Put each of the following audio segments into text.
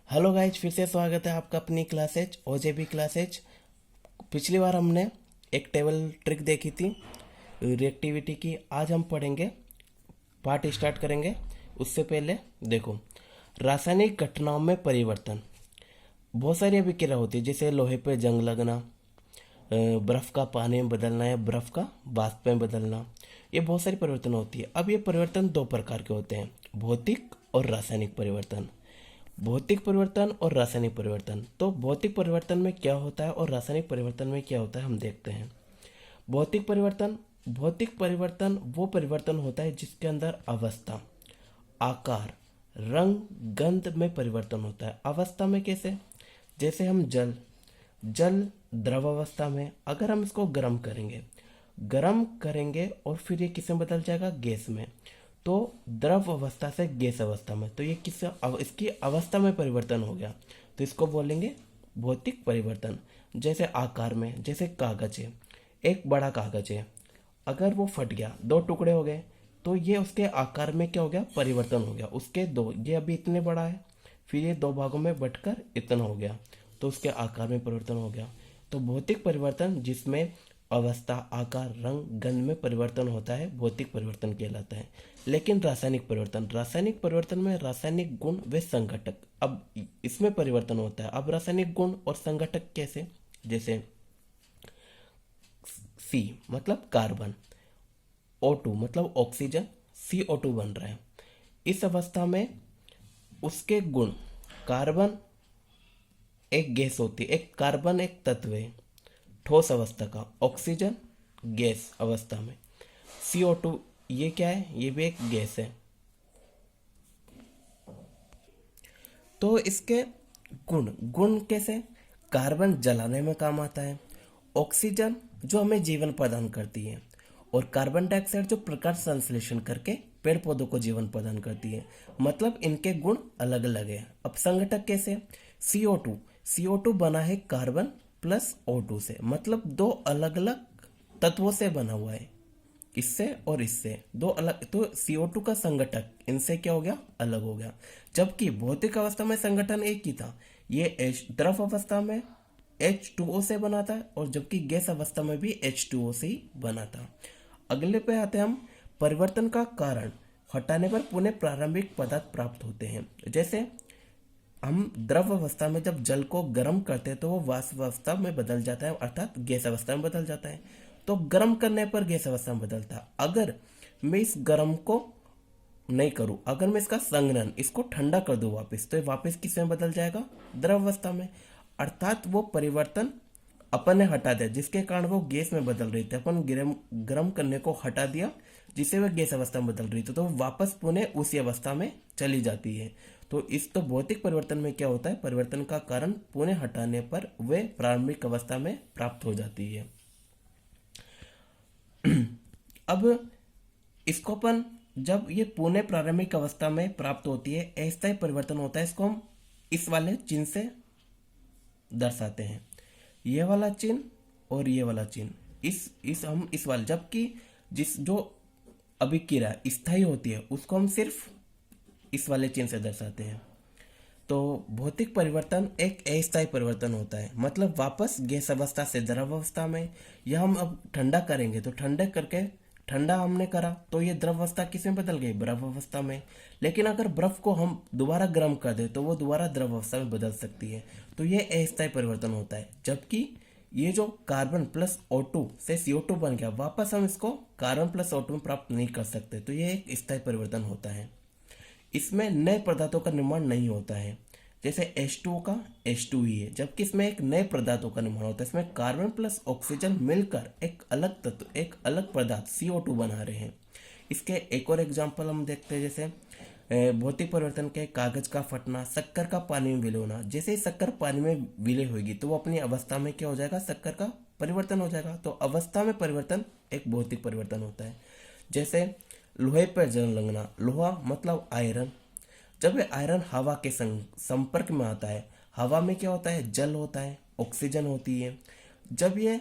Hello guys, फिर से स्वागत है आपका अपनी क्लासेज ओजेबी क्लासेज। पिछली बार हमने एक टेबल ट्रिक देखी थी रिएक्टिविटी की। आज हम पढ़ेंगे, पार्ट स्टार्ट करेंगे। उससे पहले देखो, रासायनिक घटनाओं में परिवर्तन। बहुत सारी अभिक्रिया होती है, जैसे लोहे पे जंग लगना, बर्फ़ का पानी में बदलना या बर्फ़ का वाष्प में बदलना। ये बहुत सारी परिवर्तन होती है। अब ये परिवर्तन दो प्रकार के होते हैं, भौतिक और रासायनिक परिवर्तन। भौतिक परिवर्तन और रासायनिक परिवर्तन। तो भौतिक परिवर्तन में क्या होता है और रासायनिक परिवर्तन में क्या होता है, हम देखते हैं। भौतिक परिवर्तन वो परिवर्तन होता है जिसके अंदर अवस्था, आकार, रंग, गंध में परिवर्तन होता है। अवस्था में कैसे? जैसे हम जल जल द्रव अवस्था में, अगर हम इसको गर्म करेंगे और फिर ये किस में बदल जाएगा? गैस में। तो द्रव अवस्था से गैस अवस्था में, तो ये इसकी अवस्था में परिवर्तन हो गया, तो इसको बोलेंगे भौतिक परिवर्तन। जैसे आकार में, जैसे कागज है, एक बड़ा कागज है, अगर वो फट गया, दो टुकड़े हो गए, तो ये उसके आकार में क्या हो गया? परिवर्तन हो गया। उसके दो, ये अभी इतने बड़ा है, फिर ये दो भागों में बंटकर इतना हो गया, तो उसके आकार में परिवर्तन हो गया। तो भौतिक परिवर्तन जिसमें अवस्था, आकार, रंग, गंध में परिवर्तन होता है, भौतिक परिवर्तन कहलाता है। लेकिन रासायनिक परिवर्तन में रासायनिक गुण व संघटक, अब इसमें परिवर्तन होता है। अब रासायनिक गुण और संघटक कैसे? जैसे सी मतलब कार्बन, O2 मतलब ऑक्सीजन, CO2 बन रहा है। इस अवस्था में उसके गुण, कार्बन एक गैस होती है, एक कार्बन एक तत्व है ठोस अवस्था का, ऑक्सीजन गैस अवस्था में, CO2 ये क्या है? ये भी एक गैस है। तो इसके गुण कैसे? कार्बन जलाने में काम आता है, ऑक्सीजन जो हमें जीवन प्रदान करती है, और कार्बन डाइऑक्साइड जो प्रकाश संश्लेषण करके पेड़ पौधों को जीवन प्रदान करती है। मतलब इनके गुण अलग अलग है। अब संघटक कैसे? CO2 बना है कार्बन प्लस O2 से, मतलब दो अलग अलग तत्वों से बना हुआ है, इससे और इससे दो अलग। तो CO2 का संगठक इनसे क्या हो गया? अलग हो गया। जबकि भौतिक अवस्था में संगठन एक ही था, ये द्रव अवस्था में H2O से बना था, और जबकि गैस अवस्था में भी H2O से ही बना था। अगले पे आते हैं हम, परिवर्तन का कारण, हटाने पर पुनः प्रारंभिक पदार्थ प्राप्त होते हैं। जैसे हम द्रव अवस्था में जब जल को गर्म करते हैं तो वो वाष्प अवस्था में बदल जाता है, अर्थात गैस अवस्था में बदल जाता है। तो गर्म करने पर गैस अवस्था में बदलता है। अगर मैं इस गर्म को नहीं करूं, अगर मैं इसका संघनन, इसको ठंडा कर दूं वापस, तो ये वापस किस में बदल जाएगा? द्रव अवस्था में। अर्थात वो परिवर्तन अपन ने हटा दिया, जिसके कारण वो गैस में बदल रही थी। अपन गर्म करने को हटा दिया, जिससे वह गैस अवस्था में बदल रही थी, तो वापस पुनः उसी अवस्था में चली जाती है। तो भौतिक परिवर्तन में क्या होता है? परिवर्तन का कारण पुनः हटाने पर वे प्रारंभिक अवस्था में प्राप्त हो जाती है। अब इसको अपन, जब ये पुनः प्रारंभिक अवस्था में प्राप्त होती है, अस्थायी परिवर्तन होता है, इसको हम इस वाले चिन्ह से दर्शाते हैं। ये वाला चिन्ह और ये वाला चिन्ह, हम इस वाले, जबकि जो अभिक्रिया स्थायी होती है उसको हम सिर्फ इस वाले चिन्ह से दर्शाते हैं। तो भौतिक परिवर्तन एक अस्थायी परिवर्तन होता है, मतलब वापस गैस अवस्था से द्रव अवस्था में। यह हम अब ठंडा करेंगे, तो ठंडा हमने करा तो ये द्रव अवस्था किस में बदल गई? द्रव अवस्था में। लेकिन अगर बर्फ को हम दोबारा गर्म कर दे तो वो दोबारा द्रव अवस्था में बदल सकती है, तो ये अस्थायी परिवर्तन होता है। जबकि ये जो कार्बन प्लस O2 से CO2 बन गया, वापस हम इसको कार्बन प्लस O2 में प्राप्त नहीं कर सकते, तो ये एक स्थायी परिवर्तन होता है। इसमें नए पदार्थों का निर्माण नहीं होता है। जैसे H2O का H2 ही है, जबकि इसमें एक नए पदार्थों का निर्माण होता है। इसमें कार्बन प्लस ऑक्सीजन मिलकर एक अलग तत्व, एक अलग पदार्थ CO2 बना रहे हैं। इसके एक और एग्जाम्पल हम देखते हैं, जैसे भौतिक परिवर्तन के कागज का फटना, शक्कर का पानी में विलय होना। जैसे ही शक्कर पानी में विलय होगी तो वो अपनी अवस्था में क्या हो जाएगा? शक्कर का परिवर्तन हो जाएगा। तो अवस्था में परिवर्तन एक भौतिक परिवर्तन होता है। जैसे लोहे पर जंग लगना, लोहा मतलब आयरन, जब ये आयरन हवा के संपर्क में आता है, हवा में क्या होता है? जल होता है, ऑक्सीजन होती है। जब ये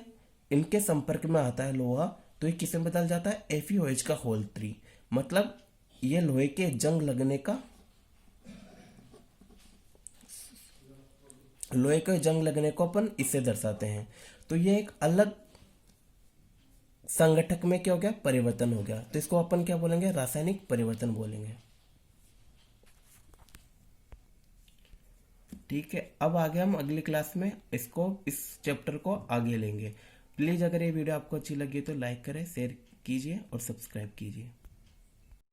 इनके संपर्क में आता है लोहा, तो ये किस में बदल जाता है? FeOH का होल 3, मतलब ये लोहे के जंग लगने का लोहे को जंग लगने को अपन इससे दर्शाते हैं। तो ये एक अलग संगठक में क्या हो गया, परिवर्तन हो गया। तो इसको अपन क्या बोलेंगे, रासायनिक परिवर्तन बोलेंगे। ठीक है, अब आगे हम अगली क्लास में इसको, इस चैप्टर को आगे लेंगे। प्लीज़ अगर ये वीडियो आपको अच्छी लगी तो लाइक करें, शेयर कीजिए और सब्सक्राइब कीजिए।